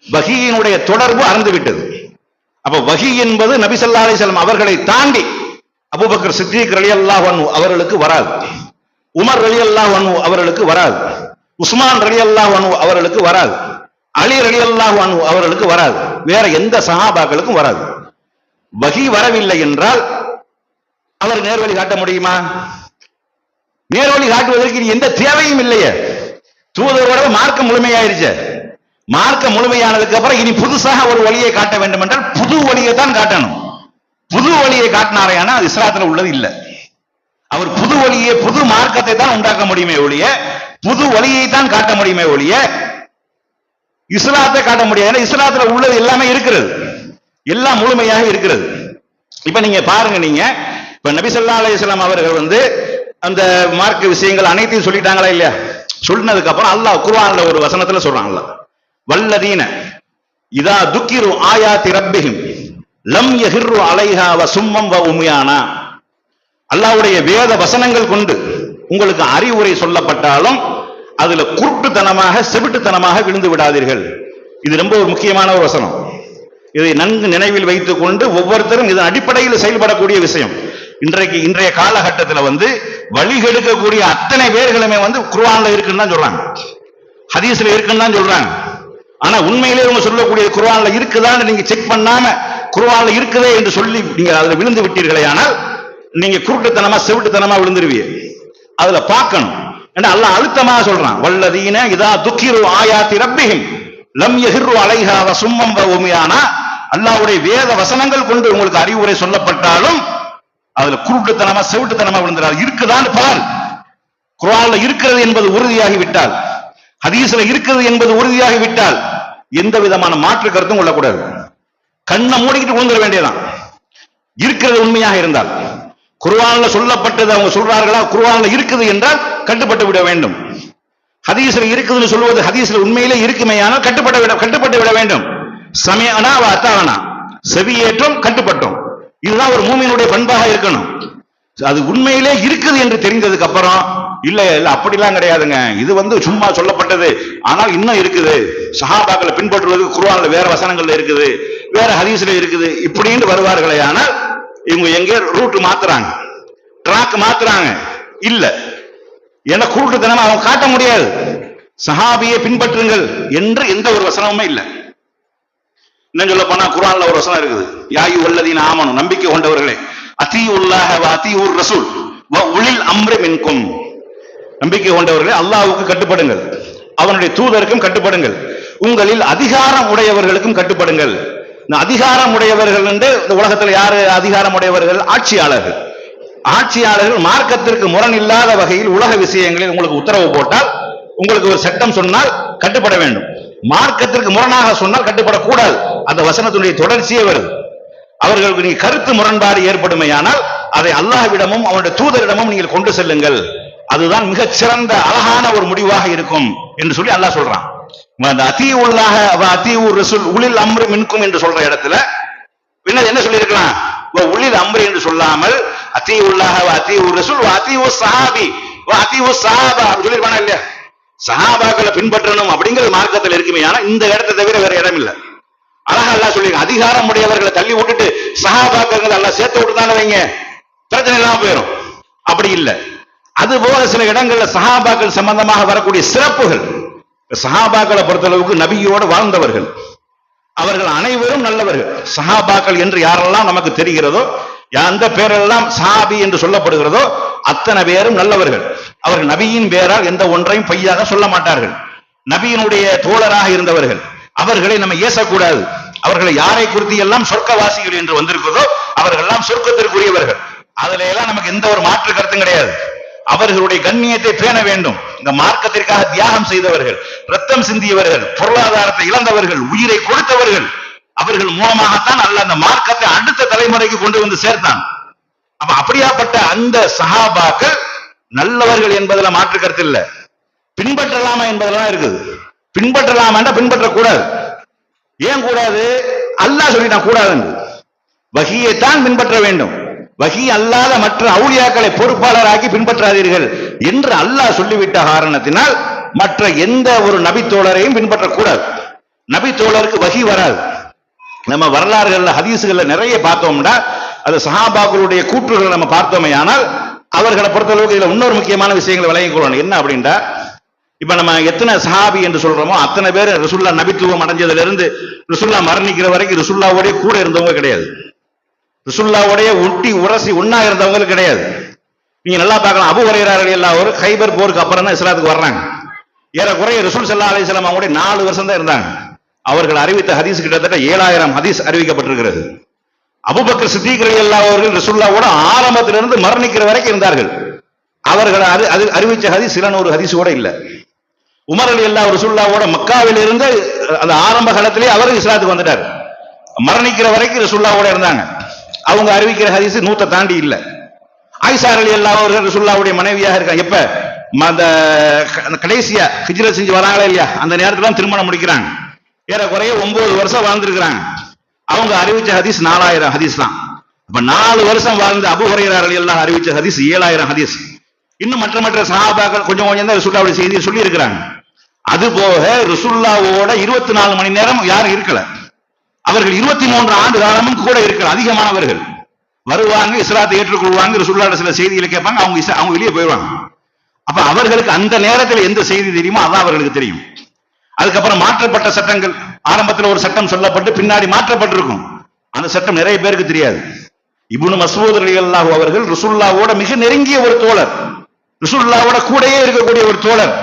வஹீயினுடைய தொடர்பு அறந்து விட்டது. அப்ப வஹீ என்பது நபி ஸல்லல்லாஹு அலைஹி வஸல்லம் அவர்களை தாண்டி அபூபக்கர் சித்திக் ரலியல்லாஹு அன்ஹு அவர்களுக்கு வராது, உமர் ரலியல்லாஹு அன்ஹு அவர்களுக்கு வராது, உஸ்மான் ரலியல்லாஹு அன்ஹு அவர்களுக்கு வராது, அலி ரலியல்லாஹு அன்ஹு அவர்களுக்கு வராது, வேற எந்த சஹாபாக்களுக்கும் வராது. வஹீ வரவில்லை என்றால் அவர் நேர்வழி காட்ட முடியுமா? நேர்வழி காட்டுவதற்கு எந்த தேவையும் இல்லையே. தூதரோட மார்க்கம் முழுமையாயிருச்சு. மார்க்கம் முழுமையானதுக்கு அப்புறம் இனி புதுசாக ஒரு வழியை காட்ட வேண்டும் என்றால் புது வழியை தான் காட்டணும். புது வழியை காட்டினாரையானா அது இஸ்லாத்துல உள்ளது இல்லை. அவர் புது வழியை, புது மார்க்கத்தை தான் உண்டாக்க முடியுமே ஒழிய, புது வழியை தான் காட்ட முடியுமே ஒழிய, இஸ்லாத்தை காட்ட முடியாது. ஏன்னா இஸ்லாத்துல உள்ளது எல்லாமே இருக்கிறது, எல்லாம் முழுமையாக இருக்கிறது. இப்ப நீங்க பாருங்க, நீங்க இப்ப நபி ஸல்லல்லாஹு அலைஹி வஸல்லம் அவர்கள் அந்த மார்க்க விஷயங்கள் அனைத்தையும் சொல்லிட்டாங்களா இல்லையா? சொன்னதுக்கு அப்புறம் அல்லாஹ் குர்ஆன்ல ஒரு வசனத்துல சொல்றாங்கல்ல, வல்லதீன இதா துக்கிரு ஆயாத்தி ரப்பிஹிம் லம் யஹிர்ரு அலைஹா வ சும்மம் வ உம்யானா. அல்லாஹ்வுடைய வேத வசனங்கள் கொண்டு உங்களுக்கு அறிவுரை சொல்லப்பட்டாலும் அதுல குருட்டுத்தனமாக செவிட்டுத்தனமாக விழுந்து விடாதீர்கள். இது ரொம்ப ஒரு முக்கியமான ஒரு வசனம். இதை நன்கு நினைவில் வைத்துக் கொண்டு ஒவ்வொருத்தரும் இதன் அடிப்படையில் செயல்படக்கூடிய விஷயம். இன்றைய காலகட்டத்தில் வழிகெடுக்கக்கூடிய அத்தனை பேர்களுமே குர்ஆன்ல இருக்குன்னு தான் சொல்றாங்க, ஹதீஸ்ல இருக்குன்னு தான் சொல்றாங்க. ஆனா உண்மையிலே அவங்க சொல்லக்கூடிய குர்ஆன்ல இருக்குதான்னு நீங்க செக் பண்ணாம குர்ஆன்ல இருக்குதே என்று சொல்லி நீங்க அதுல விழுந்து விட்டீர்களே, ஆனால் நீங்க குருட்டுத்தனமா செவிட்டுத்தனமா விழுந்துருவீங்க. அதுல பார்க்கணும். அல்லாஹ் அழுத்தமாக சொல்றான், வல்லதீன இதா துக்கிரு ஆயாத்தி ரப்பிஹிம் லம் யஹிர்ரு அலைஹா வ சும்மம் வ உம்யானா. அல்லாஹ்வுடைய வேத வசனங்கள் கொண்டு உங்களுக்கு அறிவுரை சொல்லப்பட்டாலும் அதுல குருட்டுத்தனமா செவிட்டுத்தனமா விழுந்துறாரு. இருக்குதான்னு பார். குர்ஆன்ல இருக்கிறது என்பது உறுதியாகி விட்டால், ஹதீஸ்ல இருக்கிறது என்பது உறுதியாகி விட்டால் எந்த விதமான மாற்று கருத்தும் கொள்ளக்கூடாது. கண்ணை மூடிக்கிட்டு விழுந்துட வேண்டியதான். இருக்கிறது உண்மையாக இருந்தால், குர்ஆன்ல சொல்லப்பட்டது அவங்க சொல்றார்களா, குர்ஆன்ல இருக்குது என்றால் கட்டுப்பட்டு விட வேண்டும். ஹதீஸ்ல இருக்குதுன்னு சொல்வது ஹதீஸ்ல உண்மையிலே இருக்குமேயானால் கட்டுப்பட்டு விட வேண்டும். சமயனா வ அத்தானா, செவியேற்றும் கட்டுப்பட்டோம். இதுதான் ஒரு மூமினுடைய பண்பாக இருக்கணும். அது உண்மையிலே இருக்குது என்று தெரிந்ததுக்கு அப்புறம் இல்ல இல்ல அப்படிலாம் கிடையாதுங்க, இது சும்மா சொல்லப்பட்டது, ஆனால் இன்னும் இருக்குது, சஹாபாக்களை பின்பற்றுவது குர்ஆன்ல வேற வசனங்கள்ல இருக்குது, வேற ஹதீஸ்ல இருக்குது இப்படின்னு வருவார்களே. ஆனால் இவங்க எங்க ரூட் மாத்துறாங்க, ட்ராக் மாத்துறாங்க. இல்ல, ஏன்னா குருட்டுத்தனமா அவங்க காட்ட முடியாது. சஹாபியை பின்பற்றுங்கள் என்று எந்த ஒரு வசனமுமே இல்லை. இன்னும் சொல்ல போனா குர்ஆன்ல ஒரு வசனம் இருக்குது, யா அய்யுஹல்லதீன ஆமனு, நம்பிக்கை கொண்டவர்களே, அத்தீஉல்லாஹ வ அத்தீஉர் ரசூல் வ உலில் அம்ரி மின்கும். நம்பிக்கை கொண்டவர்களே, அல்லாஹ்வுக்கு கட்டுப்படுங்கள், அவனுடைய தூதருக்கும் கட்டுப்படுங்கள், உங்களில் அதிகாரம் உடையவர்களுக்கும் கட்டுப்படுங்கள். இந்த அதிகாரம் உடையவர்கள் என்று இந்த உலகத்தில் யாரு அதிகாரம் உடையவர்கள்? ஆட்சியாளர்கள். ஆட்சியாளர்கள் மார்க்கத்திற்கு முரண் இல்லாத வகையில் உலக விஷயங்களில் உங்களுக்கு உத்தரவு போட்டால், உங்களுக்கு ஒரு சட்டம் சொன்னால் கட்டுப்பட வேண்டும். மார்க்கத்திற்கு முரணாக சொன்னால் கட்டுப்படக்கூடாது. அந்த வசனத்துடைய தொடர்ச்சியே வருது. அவர்களுக்கு நீங்க கருத்து முரண்பாடு ஏற்படுமையானால் அதை அல்லாஹ்விடமும் அவனுடைய தூதரிடமும் நீங்கள் கொண்டு செல்லுங்கள், அதுதான் மிகச் சிறந்த அழகான ஒரு முடிவாக இருக்கும் என்று சொல்லி அல்லாஹ் சொல்றான். அத்தீஉல்லாஹ வ அத்தீஉர் ரசூல் உலில் அம்ரி மின்கும் என்று சொல்ற இடத்துல என்ன சொல்லி இருக்கலாம்? உலில் அம்ரி என்று சொல்லாமல் அத்தீஉல்லாஹ வ அத்தீஉர் ரசூல் வ அத்தீஉஸ் ஸஹாபி வ அத்தீஉஸ் ஸஹாபா சொல்லிருப்பானா இல்லையா? சஹாபாக்களை பின்பற்றணும் அப்படிங்கிறது மார்க்கத்தில் இருக்குமே. ஆனா இந்த இடத்தை தவிர வேற இடம் இல்லை. அழகா அல்லாஹ் சொல்லி அதிகாரம் உடையவர்களை தள்ளி விட்டுட்டு சஹாபாக்கள் எல்லாம் சேர்த்து விட்டுதானே வைங்க, பிரச்சனை இல்லாம போயிடும். அப்படி இல்லை. அது போல சில இடங்கள்ல சஹாபாக்கள் சம்பந்தமாக வரக்கூடிய சிறப்புகள், சஹாபாக்களை பொறுத்தளவுக்கு நபியோடு வாழ்ந்தவர்கள், அவர்கள் அனைவரும் நல்லவர்கள். சஹாபாக்கள் என்று யாரெல்லாம் நமக்கு தெரிகிறதோ, அந்த பேரெல்லாம் சஹாபி என்று சொல்லப்படுகிறதோ அத்தனை பேரும் நல்லவர்கள். அவர்கள் நபியின் பேரால் எந்த ஒன்றையும் பொய்யாக சொல்ல மாட்டார்கள். நபியினுடைய தோழராக இருந்தவர்கள். அவர்களை நம்ம ஏசக்கூடாது. அவர்களை யாரை குறித்து எல்லாம் சொர்க்கவாசிகள் என்று வந்திருக்கிறதோ அவர்கள் எல்லாம் சொர்க்கத்திற்குரியவர்கள். அதுல எல்லாம் நமக்கு எந்த ஒரு மாற்று கருத்தும் கிடையாது. அவர்களுடைய கண்ணியத்தை பேண வேண்டும். இந்த மார்க்கத்திற்காக தியாகம் செய்தவர்கள், ரத்தம் சிந்தியவர்கள், பொருளாதாரத்தை இழந்தவர்கள், உயிரை கொடுத்தவர்கள், அவர்கள் மூலமாகத்தான் அல்லாஹ் அந்த மார்க்கத்தை அடுத்த தலைமுறைக்கு கொண்டு வந்து சேர்த்தான். அப்ப அப்படியாப்பட்ட அந்த சஹாபாக்கள் நல்லவர்கள் என்பதில் மாற்று கருத்து இல்லை. பின்பற்றலாமா என்பதெல்லாம் இருக்குது. பின்பற்றலாமா பின்பற்றக்கூடாது. ஏன் கூடாது? அல்லாஹ் சொல்லிட்டான் கூடாது. வஹியைத்தான் பின்பற்ற வேண்டும். வஹி அல்லாத மற்ற அவுலியாக்களை பொறுப்பாளராக்கி பின்பற்றாதீர்கள் என்று அல்லாஹ் சொல்லிவிட்ட காரணத்தினால் மற்ற எந்த ஒரு நபி தோழரையும் பின்பற்றக்கூடாது. நபி தோழருக்கு வஹி வராது. நம்ம வரலாறுகள்ல ஹதீசுகள்ல நிறைய பார்த்தோம்னா அது சஹாபாக்களுடைய கூற்றுகளை நம்ம பார்த்தோமே. ஆனால் அவர்களை பொறுத்தளவுக்கு இதுல இன்னொரு முக்கியமான விஷயங்களை விளங்கிக் கொள்ளணும். என்ன அப்படின்டா, இப்ப நம்ம எத்தனை சஹாபி என்று சொல்றோமோ அத்தனை பேர் ரசூல்லா நபித்துவம் அடைஞ்சதுல இருந்து ரசூல்லா மரணிக்கிற வரைக்கும் ரசூல்லாவோடய கூட இருந்தவங்க கிடையாது. ரசூலுல்லாஹ்வுடைய ஒட்டி உரசி ஒண்ணா இருந்தவங்க கிடையாது. நீங்க நல்லா பார்க்கலாம், அபூ ஹுரைரா ரலியல்லாஹு அன்ஹு கைபர் போருக்கு அப்புறம் தான் இஸ்லாத்துக்கு வர்றாங்க. ஏறக்குறைய ரசூல் ஸல்லல்லாஹு அலைஹி வஸல்லம் அவங்களுடைய 4 வருஷம் தான் இருந்தாங்க. அவர்கள் அறிவித்த ஹதீஸ் கிட்டத்தட்ட 7000 ஹதீஸ் அறிவிக்கப்பட்டிருக்கிறது. அபூபக்கர் சித்திக் ரலியல்லாஹு அவர்கள் ரசூலுல்லாஹ்வோட ஆரம்பத்திலிருந்து மரணிக்கிற வரைக்கும் இருந்தார்கள். அவர்கள் அறிவிச்ச ஹதீஸ் சில 100 ஹதீஸ் கூட இல்ல. உமர் ரலியல்லாஹு ரசூலுல்லாஹ்வோட மக்காவில் இருந்து அந்த ஆரம்ப காலத்திலேயே அவர் இஸ்லாத்துக்கு வந்துட்டார். மரணிக்கிற வரைக்கும் ரசூலுல்லாஹ்வோட இருந்தாங்க. அவங்க அறிவிக்கிற ஹதீஸ் 100 தாண்டி இல்ல. ஆயிஷா ரலியல்லாஹு அவர்கள் ரசூலுல்லாஹ்வுடைய மனைவியாக இருக்காங்க. எப்ப அந்த கடைசியா ஹிஜ்ரத் செஞ்சு வராங்களா இல்லையா, அந்த நேரத்துல திருமணம் முடிக்கிறாங்க. ஏறக்குறைய 9 வருஷம் வாழ்ந்திருக்கிறாங்க. அவங்க அறிவிச்ச ஹதீஸ் 4000 ஹதீஸ் தான். அப்ப 4 வருஷம் வாழ்ந்த அபூ ஹுரைரா ரலியல்லாஹு அறிவிச்ச ஹதீஸ் 7000 ஹதீஸ். இன்னும் மற்ற சஹாபாக்கள் கொஞ்சம் கொஞ்சம் தான் ரசூலுல்லாஹ்வுடைய செய்தியை சொல்லி இருக்கிறாங்க. அது போக ரசூலுல்லாஹ்வோட 24 மணி நேரம் யாரும் இருக்கல. அவர்கள் 23 ஆண்டு காலமும் கூட இருக்கல. அதிகமானவர்கள் வருவாங்க, இஸ்லாத்தை ஏற்றுக்கொள்வாங்க, ரசூலுல்லாஹ் சில செய்திகளை கேட்பாங்க, அவங்க வெளியே போயிடுவாங்க. அப்ப அவர்களுக்கு அந்த நேரத்தில் எந்த செய்தி தெரியுமோ அதான் அவர்களுக்கு தெரியும். அதுக்கப்புறம் மாற்றப்பட்ட சட்டங்கள், ஆரம்பத்தில் ஒரு சட்டம் சொல்லப்பட்டு பின்னாடி மாற்றப்பட்டிருக்கும். அந்த சட்டம் நிறைய பேருக்கு தெரியாது. இப்னு மஸ்ஊத் ரலியல்லாஹு அவர்கள் ரசூலுல்லாஹ்வோட மிக நெருங்கிய ஒரு தோழர், ரசூலுல்லாஹ்வோட கூடயே இருக்கக்கூடிய ஒரு தோழர்.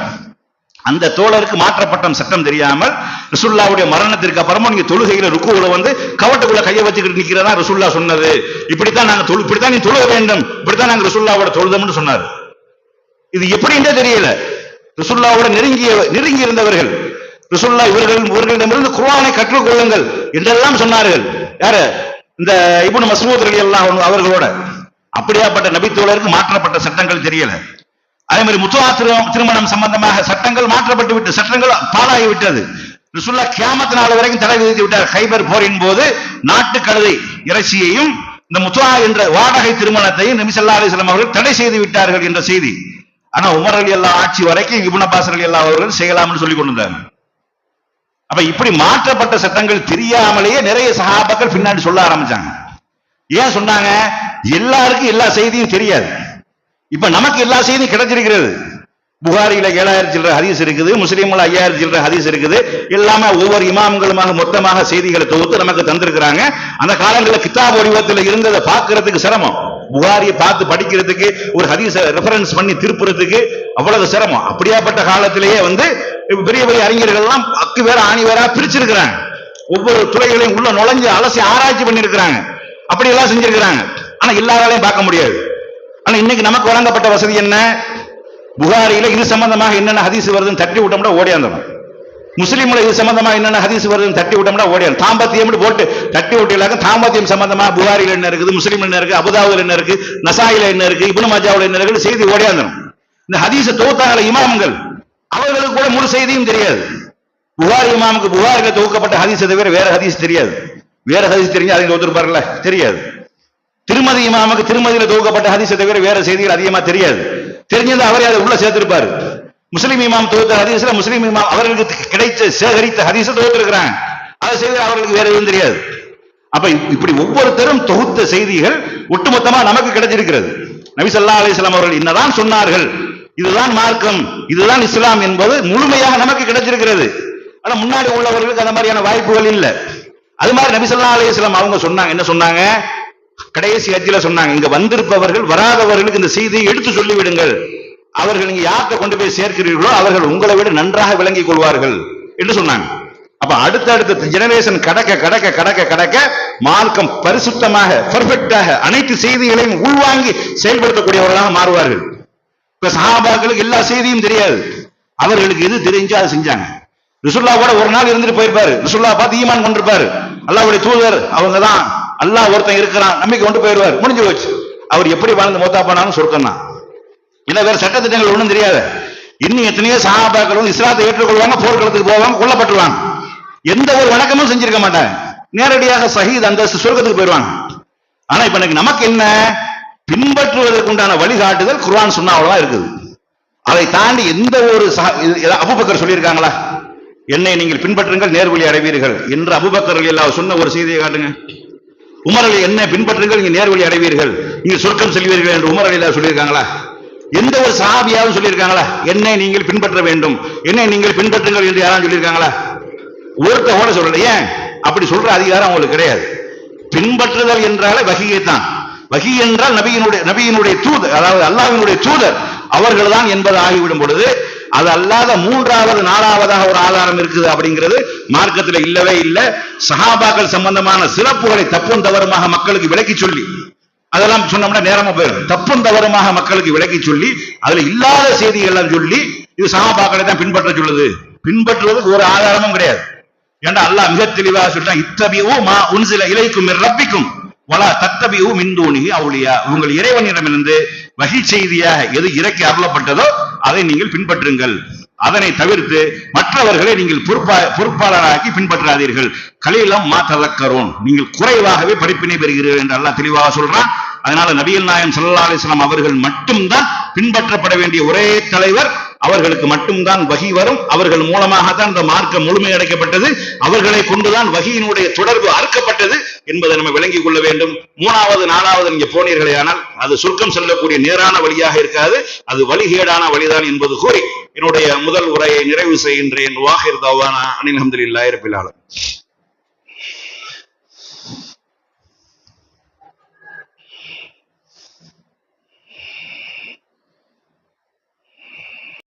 அந்த தோழருக்கு மாற்றப்பட்ட சட்டம் தெரியாமல் ரசூலுல்லாஹ்வுடைய மரணத்திற்கு அப்புறமா நீங்க தொழுகையில ருக்குவுல வந்து கவட்டுக்குள்ள கையை வச்சுக்கிட்டு நிக்கிறதா ரசூலுல்லாஹ் சொன்னது, இப்படித்தான் நாங்க இப்படித்தான் நீ தொழுக வேண்டும், இப்படித்தான் நாங்க ரசூலுல்லாஹ்வோட தொழுதோம்னு சொன்னார். இது எப்படின்றே தெரியல. ரசூலுல்லாஹ்வோட நெருங்கி இருந்தவர்கள் ரசூலுல்லாஹ் இவர்களிடமிருந்து குர்ஆனை கற்றுக்கொள்ளுங்கள் என்றெல்லாம் சொன்னார்கள். யாரு? இந்த இப்னு மஸ்ஊத் ரலியல்லாஹு அன்ஹு அவர்களோட. அப்படியாப்பட்ட நபி தோழருக்கு மாற்றப்பட்ட சட்டங்கள் தெரியல. அதே மாதிரி முத்துஆ திருமணம் சம்பந்தமாக சட்டங்கள் மாற்றப்பட்டு விட்டு, சட்டங்கள் பாழாகி விட்டது. ரசூலுல்லாஹ் கியாமத் நாள் வரைக்கும் தடை விதித்து விட்டார். கைபர் போரின் போது நாட்டு கழுதை இறைச்சியையும் இந்த முத்துஆ என்ற வாடகை திருமணத்தையும் நபி ஸல்லல்லாஹு அலைஹி வஸல்லம் அவர்கள் தடை செய்து விட்டார்கள் என்ற செய்தி. ஆனா உமர் ரலியல்லாஹு ஆட்சி வரைக்கும் இப்னு அப்பாஸ் ரலியல்லாஹு அவர்கள் செய்யலாம்னு சொல்லி கொண்டு வந்தாங்க. அப்ப இப்படி மாற்றப்பட்ட சட்டங்கள் தெரியாமலேயே நிறைய சஹாபாக்கள் பின்னாடி சொல்ல ஆரம்பிச்சாங்க. ஏன் சொன்னாங்க? எல்லாருக்கும் எல்லா செய்தியும் தெரியாது. இப்ப நமக்கு எல்லா செய்தியும் கிடைச்சிருக்கிறது. புகாரியில 7000 சில்லற ஹதீஸ் இருக்குது, முஸ்லிம்ல 5000 சில்லற ஹதீஸ் இருக்குது. எல்லாமே ஒவ்வொரு இமாம்களுமாக மொத்தமாக செய்திகளை தொகுத்து நமக்கு தந்திருக்கிறாங்க. அந்த காலங்களில் கிதாப் வடிவத்தில் இருந்ததை பார்க்கறதுக்கு சிரமம். புகாரியை பார்த்து படிக்கிறதுக்கு, ஒரு ஹதீஸை ரெஃபரன்ஸ் பண்ணி திருப்புறதுக்கு அவ்வளவு சிரமம். அப்படியாப்பட்ட காலத்திலேயே பெரிய பெரிய அறிஞர்கள் எல்லாம் அக்கு வேற ஆணி வேற பிரிச்சிருக்கிறாங்க. ஒவ்வொரு துறைகளையும் உள்ள நுழைஞ்சு அலசி ஆராய்ச்சி பண்ணிருக்கிறாங்க. அப்படி எல்லாம் செஞ்சிருக்கிறாங்க. ஆனா எல்லாராலையும் பார்க்க முடியாது. ஆனா இன்னைக்கு நமக்கு வழங்கப்பட்ட வசதி என்ன? புகாரியில இது சம்பந்தமாக என்னென்ன ஹதீஸ் வருதுன்னு தட்டி விட்டோம்னா ஓடியாந்தோம். முஸ்லீம்ல இது சம்பந்தமா என்னென்ன ஹதீஸ் வருதுன்னு தட்டி விட்டோம்னா ஓடியாந்து தாம்பத்தியம் போட்டு தட்டி விட்டீங்களாக்க தாம்பத்தியம் சம்பந்தமா புகாரில என்ன இருக்குது, முஸ்லீம்ல என்ன இருக்கு, அபுதாவுல என்ன இருக்கு, நசாயில என்ன இருக்கு, இப்னு மாஜாவுல என்ன இருக்கு செய்தி ஓடியாந்தோம். இந்த ஹதீஸை தொகுத்தாங்கள இமாம்கள், அவர்களுக்கு கூட முழு செய்தியும் தெரியாது. புகாரி இமாமுக்கு புகாரில தொகுக்கப்பட்ட ஹதீஸை தவிர வேற ஹதீஸ் தெரியாது. வேற ஹதீஸ் தெரிஞ்சு அதை தொகுத்திருப்பார்ல, தெரியாது. திருமதி இமாமுக்கு திருமதியில தொகுக்கப்பட்ட ஹதீஸை தவிர வேற செய்திகள் அதிகமா தெரியாது. தெரிஞ்சது அவரே அதை உள்ள சேர்த்திருப்பாரு. முஸ்லிம் இமாம் தொகுத்த ஹதீஸ்ல முஸ்லிம் இமாம் அவர்களுக்கு கிடைத்த சேகரித்த ஹதீஸை தொகுத்திருக்கிறாங்க. அதை செய்து அவர்களுக்கு வேற எதுவும் தெரியாது. அப்ப இப்படி ஒவ்வொருத்தரும் தொகுத்த செய்திகள் ஒட்டுமொத்தமா நமக்கு கிடைச்சிருக்கிறது. நபி ஸல்லல்லாஹு அலைஹி வஸல்லம் அவர்கள் என்னதான் சொன்னார்கள், இதுதான் மார்க்கம், இதுதான் இஸ்லாம் என்பது முழுமையாக நமக்கு கிடைச்சிருக்கிறது. ஆனா முன்னாடி உள்ளவர்களுக்கு அந்த மாதிரியான வாய்ப்புகள் இல்லை. அது மாதிரி நபி ஸல்லல்லாஹு அலைஹி வஸல்லம் அவங்க சொன்னாங்க, என்ன சொன்னாங்க? கடைசி ஹஜ்ஜில சொன்னாங்க, இங்க வந்திருப்பவர்கள் வராதவர்களுக்கு இந்த செய்தியை எடுத்து சொல்லிவிடுங்கள். அவர்கள் நீங்க யார்கிட்ட கொண்டு போய் சேர்க்கிறீர்களோ அவர்கள் உங்களை விட நன்றாக விளங்கிக் கொள்வார்கள் என்று சொன்னாங்க. அப்ப அடுத்த ஜெனரேஷன் கடக்க மார்க்கம் பரிசுத்தமாக பெர்ஃபெக்டாக அனைத்து செய்திகளையும் உள்வாங்கி செயல்படுத்தக்கூடியவர்களாக மாறுவார்கள். இப்ப சஹாபாக்களுக்கு எல்லா செய்தியும் தெரியாது. அவர்களுக்கு எது தெரிஞ்சு அதை செஞ்சாங்க. ரசூலுல்லாஹ் கூட ஒரு நாள் இருந்துட்டு போயிருப்பாரு. ரசூலுல்லாஹ் பார்த்து ஈமான் கொண்டிருப்பாரு. அல்லாஹ்வுடைய தூதர் அவங்க தான், அல்லாஹ் ஒருத்தன் இருக்கிறான் நம்பிக்கை கொண்டு போயிருவார். முடிஞ்சு போச்சு. அவர் எப்படி வாழ்ந்து மௌத்தா போனாலும் சொர்க்கம் தான். இல்ல வேற சட்டத்திட்டங்கள் ஒண்ணும் தெரியாது. இன்னும் எத்தனையோ சஹாபாக்கள் இஸ்லாத்தை ஏற்றுக்கொள்வாங்க, போர்க்களத்துக்கு போவாங்க, கொல்லப்பட்டுருவாங்க. எந்த ஒரு வணக்கமும் செஞ்சிருக்க மாட்டாங்க. நேரடியாக ஷஹீத் அந்தஸ்து சொர்க்கத்துக்கு போயிருவாங்க. ஆனா இப்ப நமக்கு என்ன? பின்பற்றுவதற்கு உண்டான வழிகாட்டுதல் குர்ஆன் சுன்னாவுல இருக்குது. அதை தாண்டி எந்த ஒரு அபூபக்கர் சொல்லியிருக்காங்களா, என்னை நீங்கள் பின்பற்றுங்கள் நேர்வழி அடைவீர்கள் என்று அபூபக்கர் ரலியல்லாஹு சொன்ன ஒரு செய்தியை காட்டுங்க. உமர் அலி என்னை பின்பற்றுங்கள் நீங்க நேர்வழி அடைவீர்கள், நீங்க சொர்க்கம் செல்வீர்கள் என்று உமர் ரலியல்லாஹு சொல்லியிருக்காங்களா? எந்த ஒரு சஹாபியாவும் சொல்லியிருக்காங்களா என்னை நீங்கள் பின்பற்ற வேண்டும், என்னை நீங்கள் பின்பற்றுங்கள் என்று யாரும் சொல்லியிருக்காங்களா? ஒருத்த கூட சொல்லல. ஏன் அப்படி சொல்ற அதிகாரம் அவங்களுக்கு கிடையாது. பின்பற்றுதல் என்றாலே வஹீயை தான். வஹீ என்றால் நபியினுடைய தூதர், அதாவது அல்லாஹ்வினுடைய தூதர் அவர்கள் தான் என்பது ஆகிவிடும் பொழுது அது அல்லாத மூன்றாவது நாலாவதாக ஒரு ஆதாரம் இருக்குது அப்படிங்கிறது மார்க்கத்தில் இல்லவே இல்லை. சஹாபாக்கள் சம்பந்தமான சிறப்புகளை தப்பும் தவறுமாக மக்களுக்கு விளக்கி சொல்லி, அதெல்லாம் சொன்னோம்னா நேரமா போயிடும். தப்பும் தவறுமாக மக்களுக்கு விளக்கி சொல்லி அதுல இல்லாத செய்திகள் எல்லாம் சொல்லி இது சஹாபாக்களை தான் பின்பற்ற சொல்லுது. பின்பற்றுவதற்கு ஒரு ஆதாரமும் கிடையாது. ஏன்னா அல்லாஹ் மிக தெளிவாக சொல்றான், இத்தபியூ மா உன்சில இலைக்கும் மிர் ரப்பிக்கும் வலா தத்தபியூ மின் தூனிஹி அவுலியா. உங்கள் இறைவனிடமிருந்து வஹி செய்தியாக எது இறக்கி அருளப்பட்டதோ அதை நீங்கள் பின்பற்றுங்கள். அதனை தவிர்த்து மற்றவர்களை நீங்கள் பொறுப்பாளராக்கி பின்பற்றாதீர்கள். கலீலம் மா ததக்கரோன், நீங்கள் குறைவாகவே படிப்பினை பெறுகிறீர்கள் என்று அல்லாஹ் தெளிவாக சொல்றான். அதனால நபிகள் நாயகம் ஸல்லல்லாஹு அலைஹி வஸல்லம் அவர்கள் மட்டும்தான் பின்பற்றப்பட வேண்டிய ஒரே தலைவர். அவர்களுக்கு மட்டும்தான் வஹி வரும். அவர்கள் மூலமாகத்தான் இந்த மார்க்கம் முழுமையடைக்கப்பட்டது. அவர்களை கொண்டுதான் வஹியினுடைய தொடர்பு அறுக்கப்பட்டது என்பதை நம்ம விளங்கிக் கொள்ள வேண்டும். மூணாவது நாலாவது நீங்க போனீர்களே ஆனால் அது சுருக்கம் செல்லக்கூடிய நேரான வழியாக இருக்காது, அது வழிகேடான வழிதான் என்பது கூறி என்னுடைய முதல் உரையை நிறைவு செய்கின்றேன். வாஹிர் தவானா அனில் ஹம்துலில்லாஹி ரப்பில் ஆலமீன்.